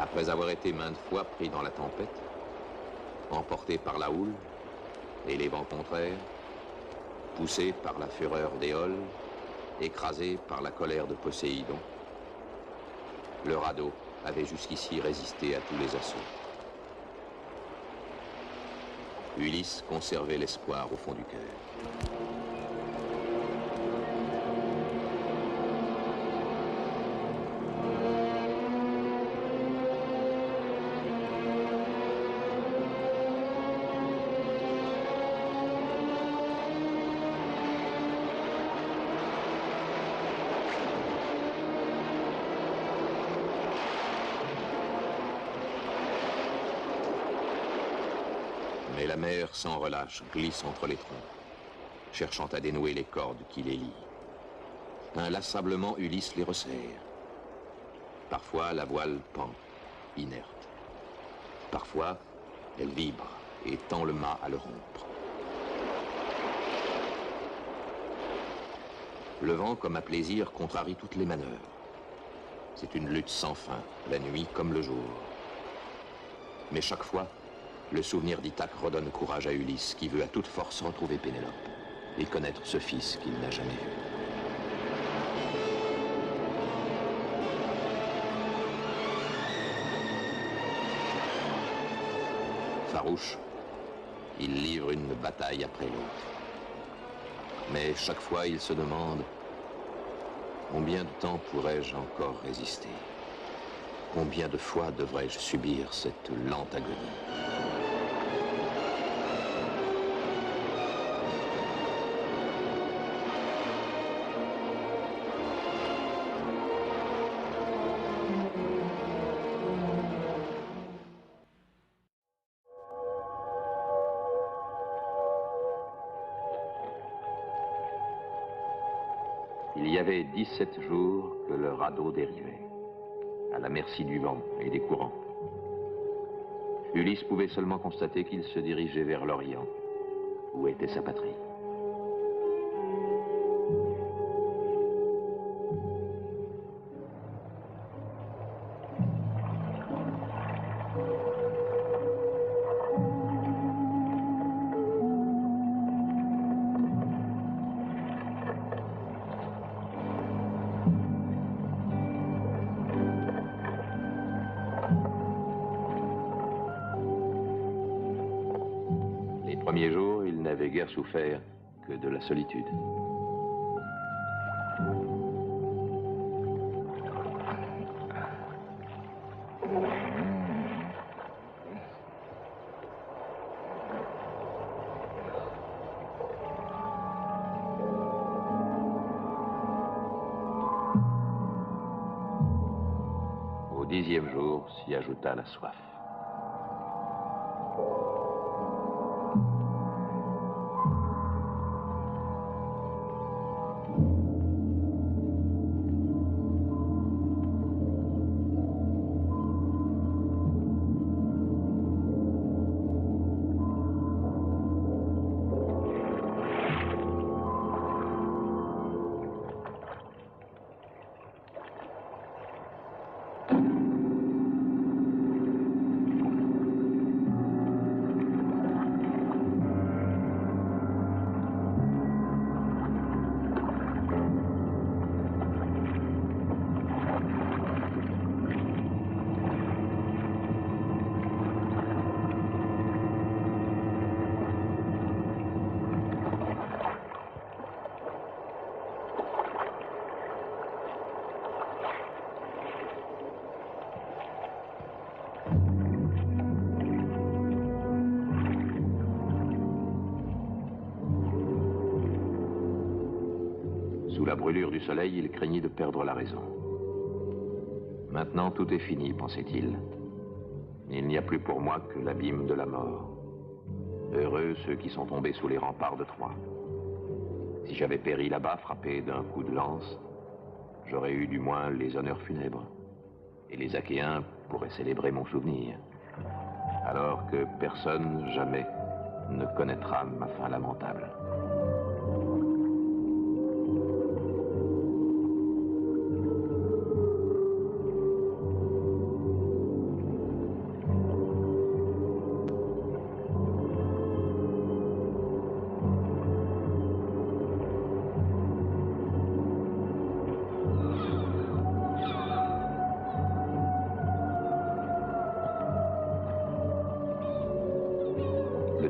Après avoir été maintes fois pris dans la tempête, emporté par la houle et les vents contraires, poussé par la fureur d'Éole, écrasé par la colère de Poséidon, le radeau avait jusqu'ici résisté à tous les assauts. Ulysse conservait l'espoir au fond du cœur. Mais la mer, sans relâche, glisse entre les troncs, cherchant à dénouer les cordes qui les lient. Inlassablement, Ulysse les resserre. Parfois, la voile pend, inerte. Parfois, elle vibre et tend le mât à le rompre. Le vent, comme à plaisir, contrarie toutes les manœuvres. C'est une lutte sans fin, la nuit comme le jour. Mais chaque fois, le souvenir d'Ithaque redonne courage à Ulysse, qui veut à toute force retrouver Pénélope et connaître ce fils qu'il n'a jamais vu. Farouche, il livre une bataille après l'autre. Mais chaque fois, il se demande combien de temps pourrais-je encore résister? Combien de fois devrais-je subir cette lente agonie? Il y avait 17 jours que le radeau dérivait, à la merci du vent et des courants. Ulysse pouvait seulement constater qu'il se dirigeait vers l'Orient, où était sa patrie. Les premiers jours, il n'avait guère souffert que de la solitude. Au 10e jour s'y ajouta la soif. Sous la brûlure du soleil, il craignit de perdre la raison. Maintenant, tout est fini, pensait-il. Il n'y a plus pour moi que l'abîme de la mort. Heureux ceux qui sont tombés sous les remparts de Troie. Si j'avais péri là-bas, frappé d'un coup de lance, j'aurais eu du moins les honneurs funèbres. Et les Achéens pourraient célébrer mon souvenir. Alors que personne, jamais, ne connaîtra ma fin lamentable.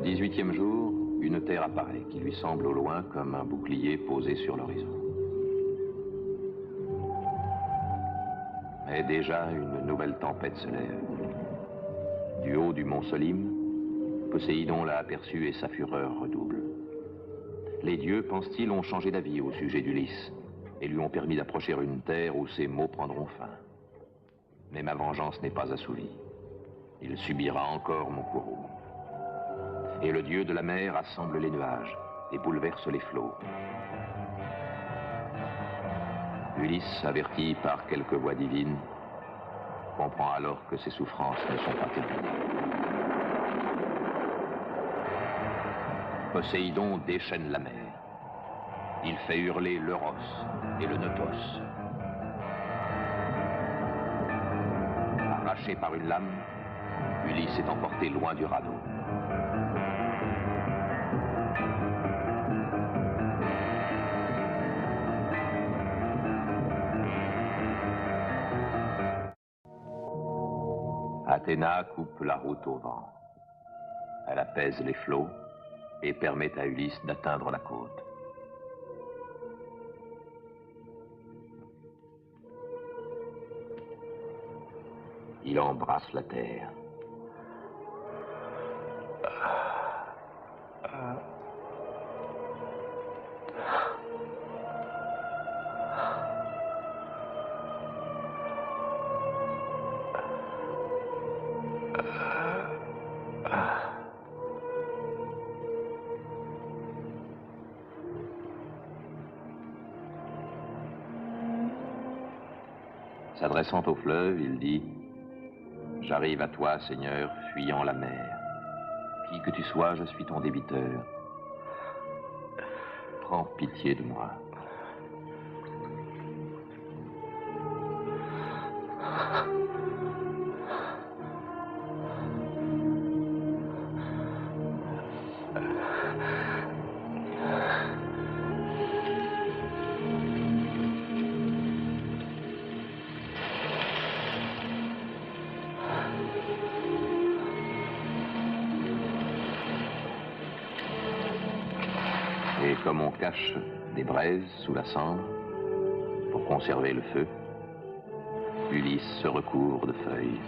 18e jour, une terre apparaît qui lui semble au loin comme un bouclier posé sur l'horizon. Mais déjà, une nouvelle tempête se lève. Du haut du mont Solim, Poséidon l'a aperçu et sa fureur redouble. Les dieux, pense-t-il, ont changé d'avis au sujet d'Ulysse et lui ont permis d'approcher une terre où ses maux prendront fin. Mais ma vengeance n'est pas assouvie. Il subira encore mon courroux. Et le dieu de la mer assemble les nuages et bouleverse les flots. Ulysse, averti par quelques voix divines, comprend alors que ses souffrances ne sont pas terminées. Poséidon déchaîne la mer. Il fait hurler l'Euros et le Notos. Arraché par une lame, Ulysse est emporté loin du radeau. Athéna coupe la route au vent. Elle apaise les flots et permet à Ulysse d'atteindre la côte. Il embrasse la terre. S'adressant au fleuve, il dit « J'arrive à toi, Seigneur, fuyant la mer. Qui que tu sois, je suis ton débiteur. Prends pitié de moi. » Et comme on cache des braises sous la cendre pour conserver le feu, Ulysse se recouvre de feuilles.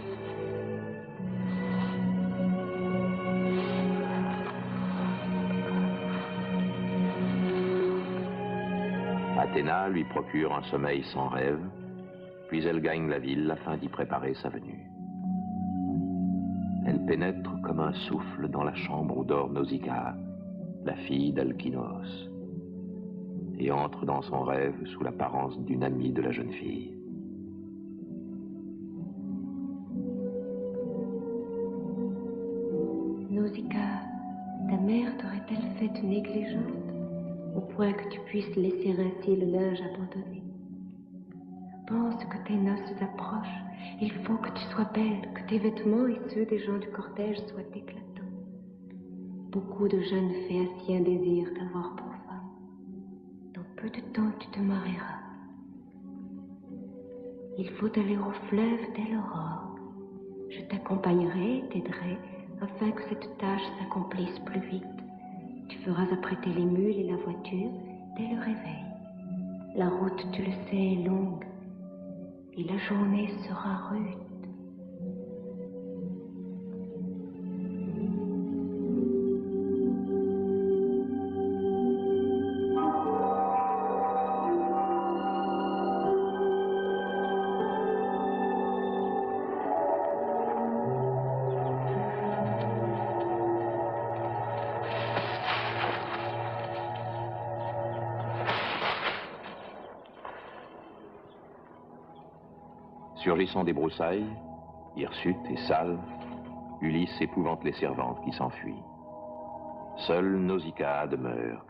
Athéna lui procure un sommeil sans rêve, puis elle gagne la ville afin d'y préparer sa venue. Elle pénètre comme un souffle dans la chambre où dort Nausicaa, la fille d'Alkynos, et entre dans son rêve sous l'apparence d'une amie de la jeune fille. Nausicaa, ta mère t'aurait-elle fait négligente au point que tu puisses laisser ainsi le linge abandonné? Pense que tes noces approchent. Il faut que tu sois belle, que tes vêtements et ceux des gens du cortège soient éclatants. Beaucoup de jeunes phéaciens désirent t'avoir pour femme. Dans peu de temps, tu te marieras. Il faut aller au fleuve dès l'aurore. Je t'accompagnerai et t'aiderai afin que cette tâche s'accomplisse plus vite. Tu feras apprêter les mules et la voiture dès le réveil. La route, tu le sais, est longue et la journée sera rude. Surgissant des broussailles, hirsutes et salves, Ulysse épouvante les servantes qui s'enfuient. Seule Nausicaa demeure,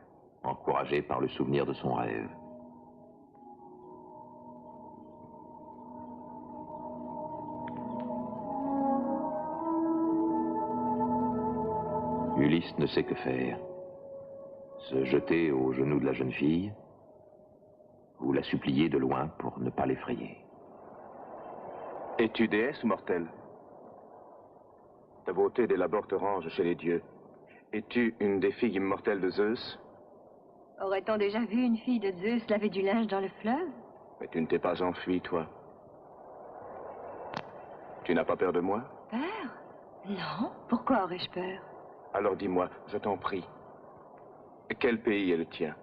encouragée par le souvenir de son rêve. Ulysse ne sait que faire. Se jeter aux genoux de la jeune fille ou la supplier de loin pour ne pas l'effrayer. Es-tu déesse ou mortelle? Ta beauté délabore te range chez les dieux. Es-tu une des filles immortelles de Zeus? Aurait-on déjà vu une fille de Zeus laver du linge dans le fleuve? Mais tu ne t'es pas enfui, toi. Tu n'as pas peur de moi? Peur? Non. Pourquoi aurais-je peur? Alors dis-moi, je t'en prie. Quel pays est le tien?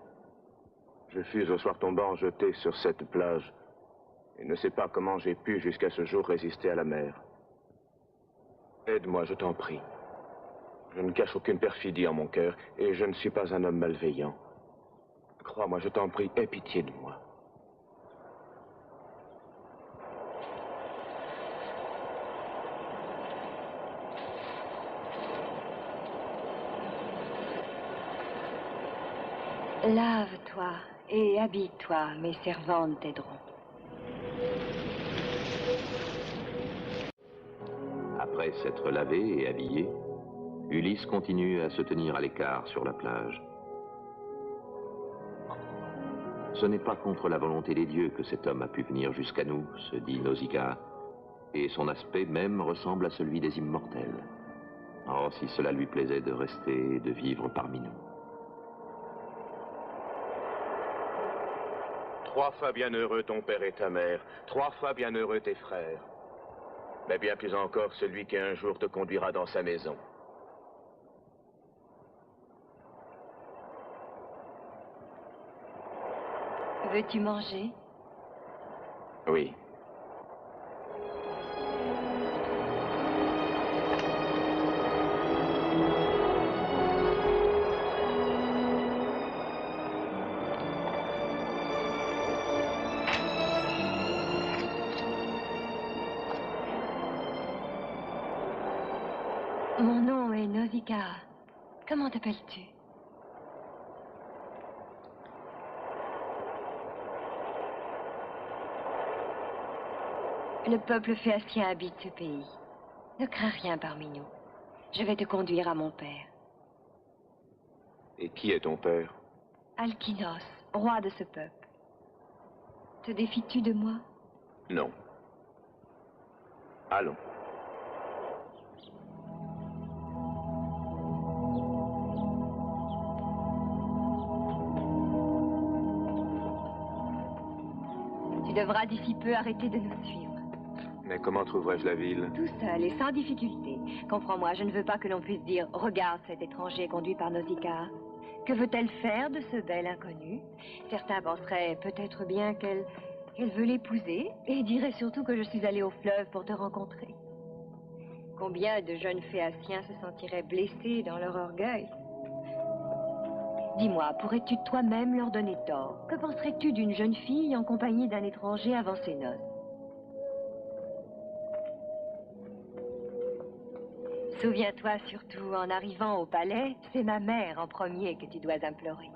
Je fus au soir tombant jeté sur cette plage et ne sais pas comment j'ai pu jusqu'à ce jour résister à la mer. Aide-moi, je t'en prie. Je ne cache aucune perfidie en mon cœur et je ne suis pas un homme malveillant. Crois-moi, je t'en prie, aie pitié de moi. Lave-toi et habille-toi, mes servantes t'aideront. Après s'être lavé et habillé, Ulysse continue à se tenir à l'écart sur la plage. Ce n'est pas contre la volonté des dieux que cet homme a pu venir jusqu'à nous, se dit Nausicaa, et son aspect même ressemble à celui des immortels. Oh, si cela lui plaisait de rester et de vivre parmi nous. 3 fois bienheureux ton père et ta mère, 3 fois bienheureux tes frères. Mais bien plus encore celui qui un jour te conduira dans sa maison. Veux-tu manger? Oui. Mon nom est Nausicaa. Comment t'appelles-tu? Le peuple phéacien habite ce pays. Ne crains rien parmi nous. Je vais te conduire à mon père. Et qui est ton père? Alkinos, roi de ce peuple. Te défies-tu de moi? Non. Allons. Tu devras d'ici peu arrêter de nous suivre. Mais comment trouverai-je la ville? Tout seul et sans difficulté. Comprends-moi, je ne veux pas que l'on puisse dire « Regarde cet étranger conduit par Nausicaa ». Que veut-elle faire de ce bel inconnu? Certains penseraient peut-être bien qu'elle veut l'épouser et diraient surtout que je suis allée au fleuve pour te rencontrer. Combien de jeunes phéaciens se sentiraient blessés dans leur orgueil? Dis-moi, pourrais-tu toi-même leur donner tort? Que penserais-tu d'une jeune fille en compagnie d'un étranger avant ses noces? Souviens-toi surtout, en arrivant au palais, c'est ma mère en premier que tu dois implorer.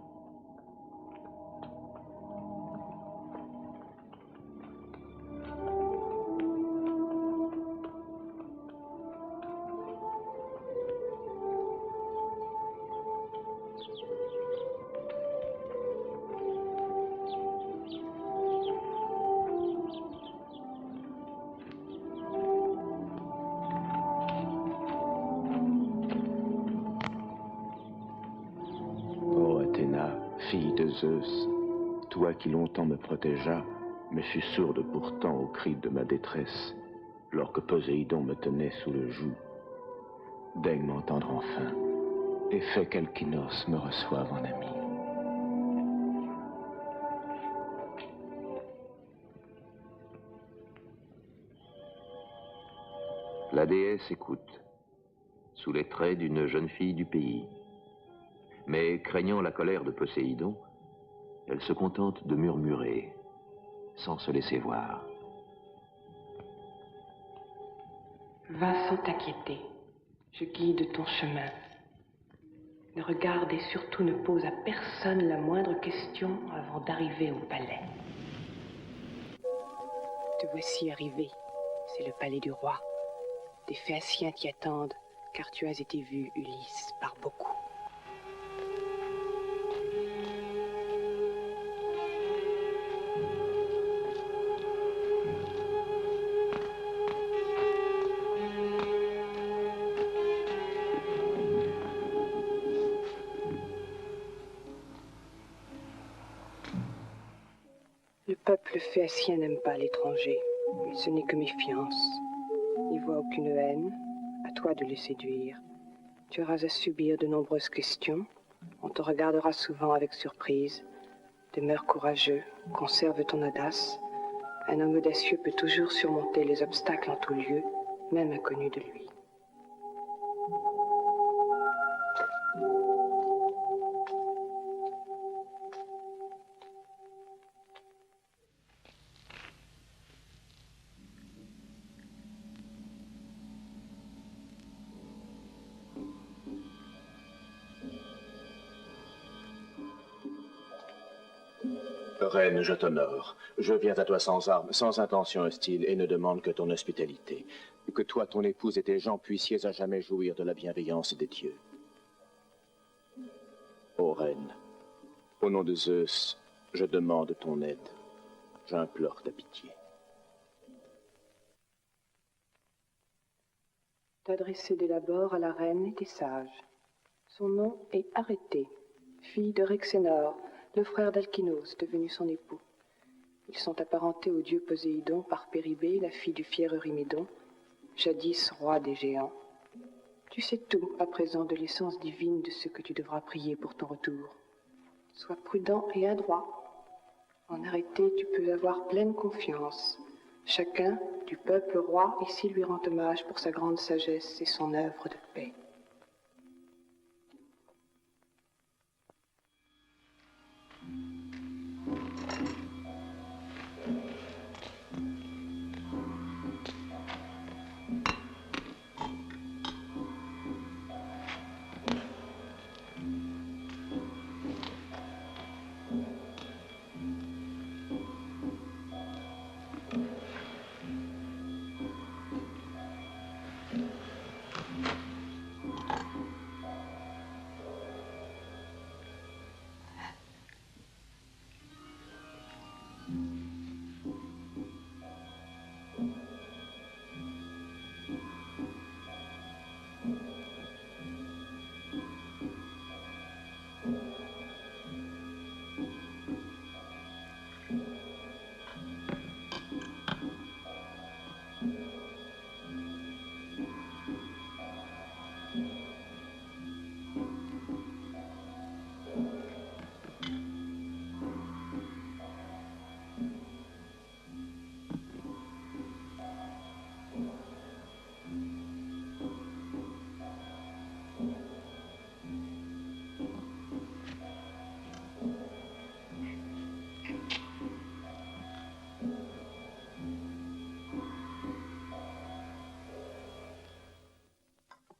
Fille de Zeus, toi qui longtemps me protégea, me fus sourde pourtant aux cris de ma détresse, lorsque Poséidon me tenait sous le joug. Daigne m'entendre enfin, et fais qu'Alkinos me reçoive en ami. La déesse écoute, sous les traits d'une jeune fille du pays. Mais craignant la colère de Poséidon, elle se contente de murmurer, sans se laisser voir. Va sans t'inquiéter, je guide ton chemin. Ne regarde et surtout ne pose à personne la moindre question avant d'arriver au palais. Te voici arrivé, c'est le palais du roi. Des Phéaciens t'y attendent, car tu as été vu, Ulysse, par beaucoup. peuple phéacien n'aime pas l'étranger, et ce n'est que méfiance. N'y voit aucune haine, à toi de les séduire. Tu auras à subir de nombreuses questions, on te regardera souvent avec surprise. Demeure courageux, conserve ton audace. Un homme audacieux peut toujours surmonter les obstacles en tout lieu, même inconnus de lui. Reine, je t'honore. Je viens à toi sans armes, sans intention hostile, et ne demande que ton hospitalité. Que toi, ton épouse et tes gens puissiez à jamais jouir de la bienveillance des dieux. Ô reine, au nom de Zeus, je demande ton aide. J'implore ta pitié. T'adresser dès l'abord à la reine et des sages. Son nom est Arrêté, fille de Rhexénor, le frère d'Alkynos, devenu son époux. Ils sont apparentés au dieu Poséidon par Péribée, la fille du fier Eurymédon, jadis roi des géants. Tu sais tout, à présent, de l'essence divine de ce que tu devras prier pour ton retour. Sois prudent et adroit. En Arrêté, tu peux avoir pleine confiance. Chacun, du peuple roi, ici lui rend hommage pour sa grande sagesse et son œuvre de paix.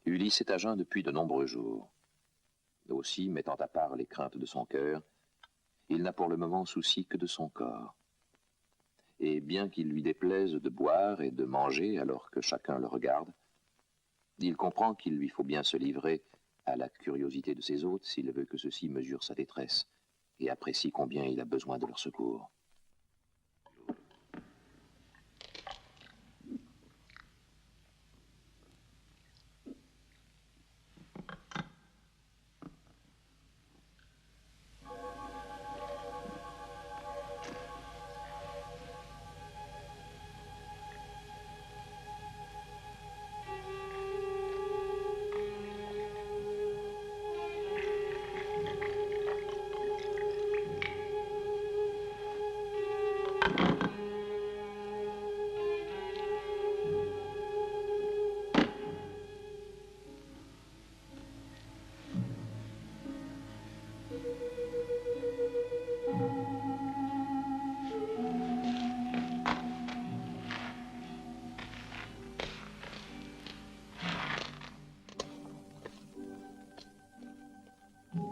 Ulysse est à jeun depuis de nombreux jours. Aussi, mettant à part les craintes de son cœur, il n'a pour le moment souci que de son corps. Et bien qu'il lui déplaise de boire et de manger alors que chacun le regarde, il comprend qu'il lui faut bien se livrer à la curiosité de ses hôtes s'il veut que ceux-ci mesurent sa détresse et apprécient combien il a besoin de leur secours.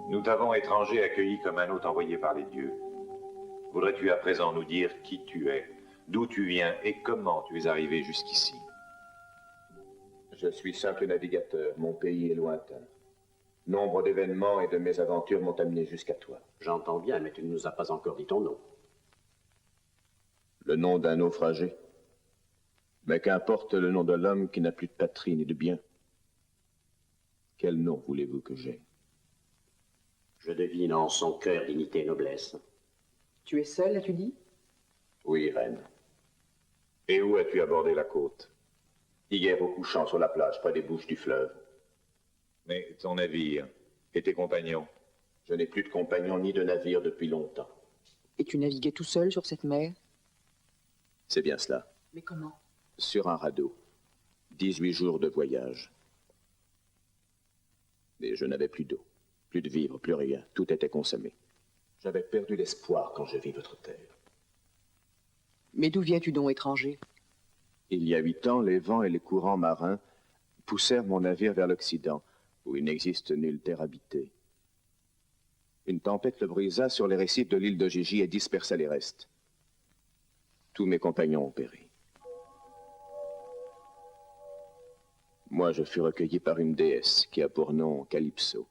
Nous t'avons, étranger, accueilli comme un hôte envoyé par les dieux. Voudrais-tu à présent nous dire qui tu es, d'où tu viens et comment tu es arrivé jusqu'ici? Je suis simple navigateur, mon pays est lointain. Nombre d'événements et de mésaventures m'ont amené jusqu'à toi. J'entends bien, mais tu ne nous as pas encore dit ton nom. Le nom d'un naufragé. Mais qu'importe le nom de l'homme qui n'a plus de patrie ni de bien. Quel nom voulez-vous que j'aie? Je devine en son cœur dignité et noblesse. Tu es seul, as-tu dit? Oui, reine. Et où as-tu abordé la côte? Hier au couchant sur la plage, près des bouches du fleuve. Mais ton navire et tes compagnons? Je n'ai plus de compagnons ni de navire depuis longtemps. Et tu naviguais tout seul sur cette mer? C'est bien cela. Mais comment? Sur un radeau. 18 jours de voyage. Et je n'avais plus d'eau, plus de vivres, plus rien. Tout était consommé. J'avais perdu l'espoir quand je vis votre terre. Mais d'où viens-tu donc, étranger? Il y a 8 ans, les vents et les courants marins poussèrent mon navire vers l'Occident, où il n'existe nulle terre habitée. Une tempête le brisa sur les récifs de l'île de Gigi et dispersa les restes. Tous mes compagnons ont péri. Moi, je fus recueilli par une déesse qui a pour nom Calypso.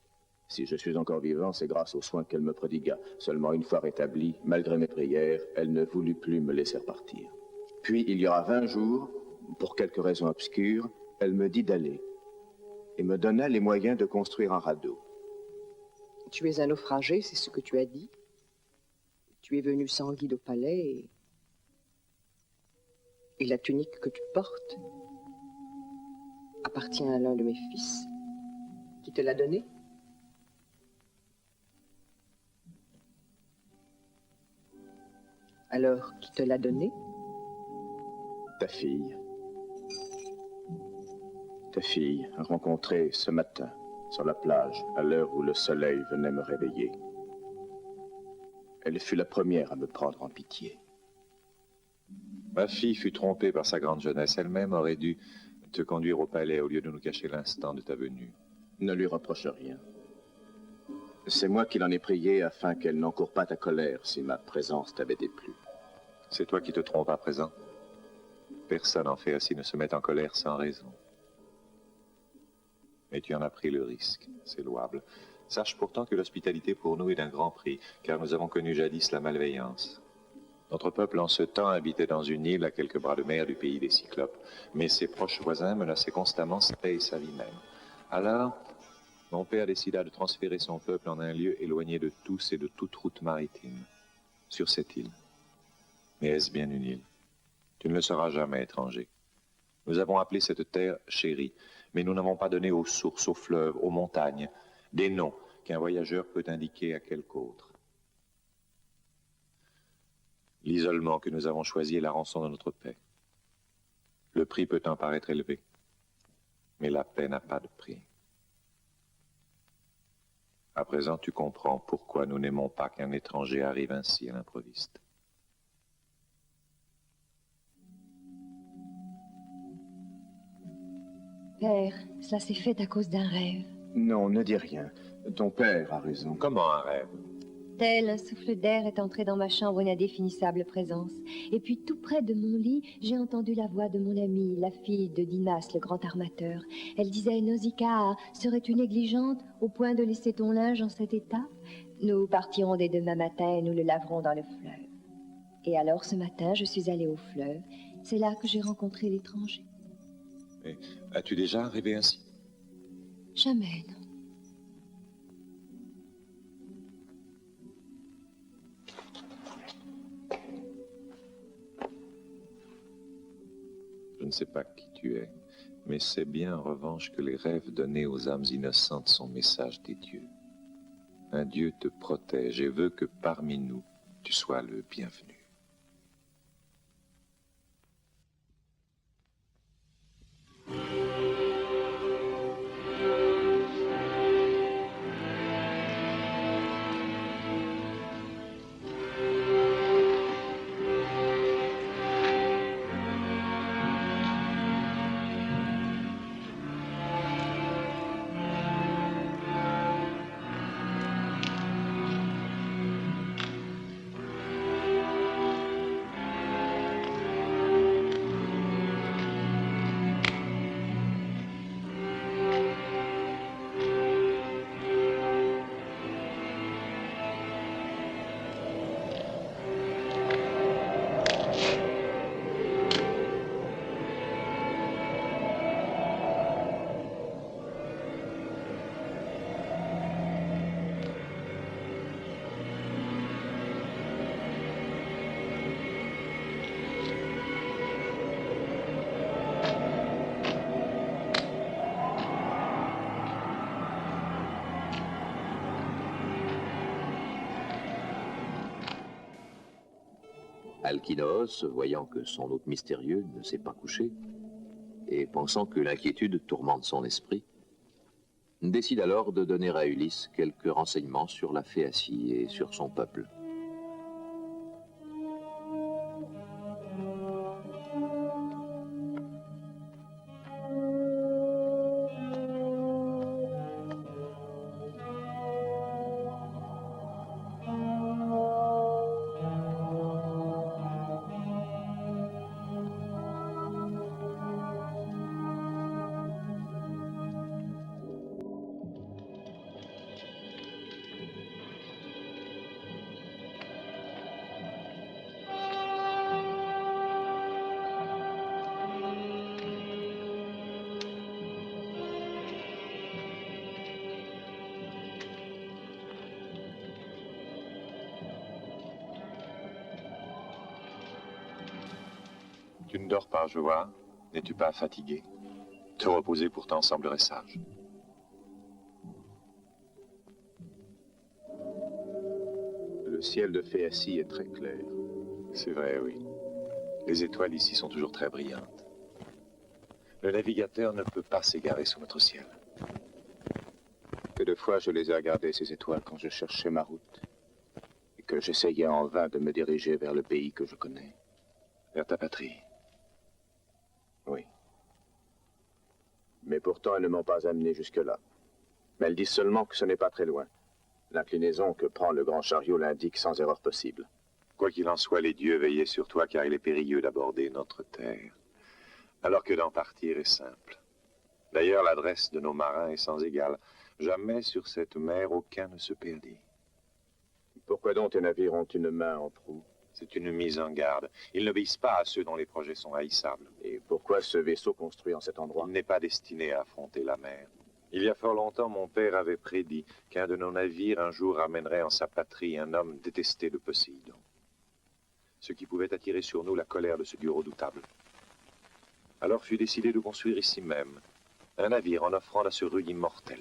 Si je suis encore vivant, c'est grâce aux soins qu'elle me prodigua. Seulement une fois rétablie, malgré mes prières, elle ne voulut plus me laisser partir. Puis, il y aura 20 jours, pour quelque raison obscure, elle me dit d'aller et me donna les moyens de construire un radeau. Tu es un naufragé, c'est ce que tu as dit. Tu es venu sans guide au palais et la tunique que tu portes appartient à l'un de mes fils. Qui te l'a donnée? Alors, qui te l'a donnée? Ta fille. Ta fille, rencontrée ce matin, sur la plage, à l'heure où le soleil venait me réveiller. Elle fut la première à me prendre en pitié. Ma fille fut trompée par sa grande jeunesse. Elle-même aurait dû te conduire au palais au lieu de nous cacher l'instant de ta venue. Ne lui reproche rien. C'est moi qui l'en ai prié afin qu'elle n'encoure pas ta colère si ma présence t'avait déplu. C'est toi qui te trompes à présent. Personne en fait ainsi ne se met en colère sans raison. Mais tu en as pris le risque, c'est louable. Sache pourtant que l'hospitalité pour nous est d'un grand prix, car nous avons connu jadis la malveillance. Notre peuple en ce temps habitait dans une île à quelques bras de mer du pays des Cyclopes, mais ses proches voisins menaçaient constamment sa paix et sa vie même. Alors, mon père décida de transférer son peuple en un lieu éloigné de tous et de toute route maritime, sur cette île. Mais est-ce bien une île? Tu ne le seras jamais, étranger. Nous avons appelé cette terre chérie, mais nous n'avons pas donné aux sources, aux fleuves, aux montagnes, des noms qu'un voyageur peut indiquer à quelque autre. L'isolement que nous avons choisi est la rançon de notre paix. Le prix peut en paraître élevé, mais la paix n'a pas de prix. À présent, tu comprends pourquoi nous n'aimons pas qu'un étranger arrive ainsi à l'improviste. Père, cela s'est fait à cause d'un rêve. Non, ne dis rien. Ton père a raison. Comment un rêve? Tel un souffle d'air est entré dans ma chambre une indéfinissable présence. Et puis tout près de mon lit, j'ai entendu la voix de mon amie, la fille de Dinas, le grand armateur. Elle disait, Nausicaa, serais-tu négligente au point de laisser ton linge en cet état? Nous partirons dès demain matin et nous le laverons dans le fleuve. Et alors ce matin, je suis allée au fleuve. C'est là que j'ai rencontré l'étranger. Mais as-tu déjà rêvé ainsi? Jamais, non. Je ne sais pas qui tu es, mais c'est bien en revanche que les rêves donnés aux âmes innocentes sont messages des dieux. Un Dieu te protège et veut que parmi nous, tu sois le bienvenu. Alkinoos, voyant que son hôte mystérieux ne s'est pas couché, et pensant que l'inquiétude tourmente son esprit, décide alors de donner à Ulysse quelques renseignements sur la Phéacie et sur son peuple. Tu ne dors pas, je vois. N'es-tu pas fatigué? Te reposer pourtant semblerait sage. Le ciel de Phéacie est très clair. C'est vrai, oui. Les étoiles ici sont toujours très brillantes. Le navigateur ne peut pas s'égarer sous notre ciel. Que de fois je les ai regardées, ces étoiles, quand je cherchais ma route, et que j'essayais en vain de me diriger vers le pays que je connais. Vers ta patrie. Oui. Mais pourtant, elles ne m'ont pas amené jusque-là. Mais elles disent seulement que ce n'est pas très loin. L'inclinaison que prend le grand chariot l'indique sans erreur possible. Quoi qu'il en soit, les dieux veillaient sur toi, car il est périlleux d'aborder notre terre. Alors que d'en partir est simple. D'ailleurs, l'adresse de nos marins est sans égale. Jamais sur cette mer, aucun ne se perdit. Pourquoi donc tes navires ont une main en proue? C'est une mise en garde. Ils n'obéissent pas à ceux dont les projets sont haïssables. Et pourquoi ce vaisseau construit en cet endroit? Il n'est pas destiné à affronter la mer. Il y a fort longtemps, mon père avait prédit qu'un de nos navires un jour ramènerait en sa patrie un homme détesté de Poséidon. Ce qui pouvait attirer sur nous la colère de ce dieu redoutable. Alors fut décidé de construire ici même un navire en offrande à ce rude immortel.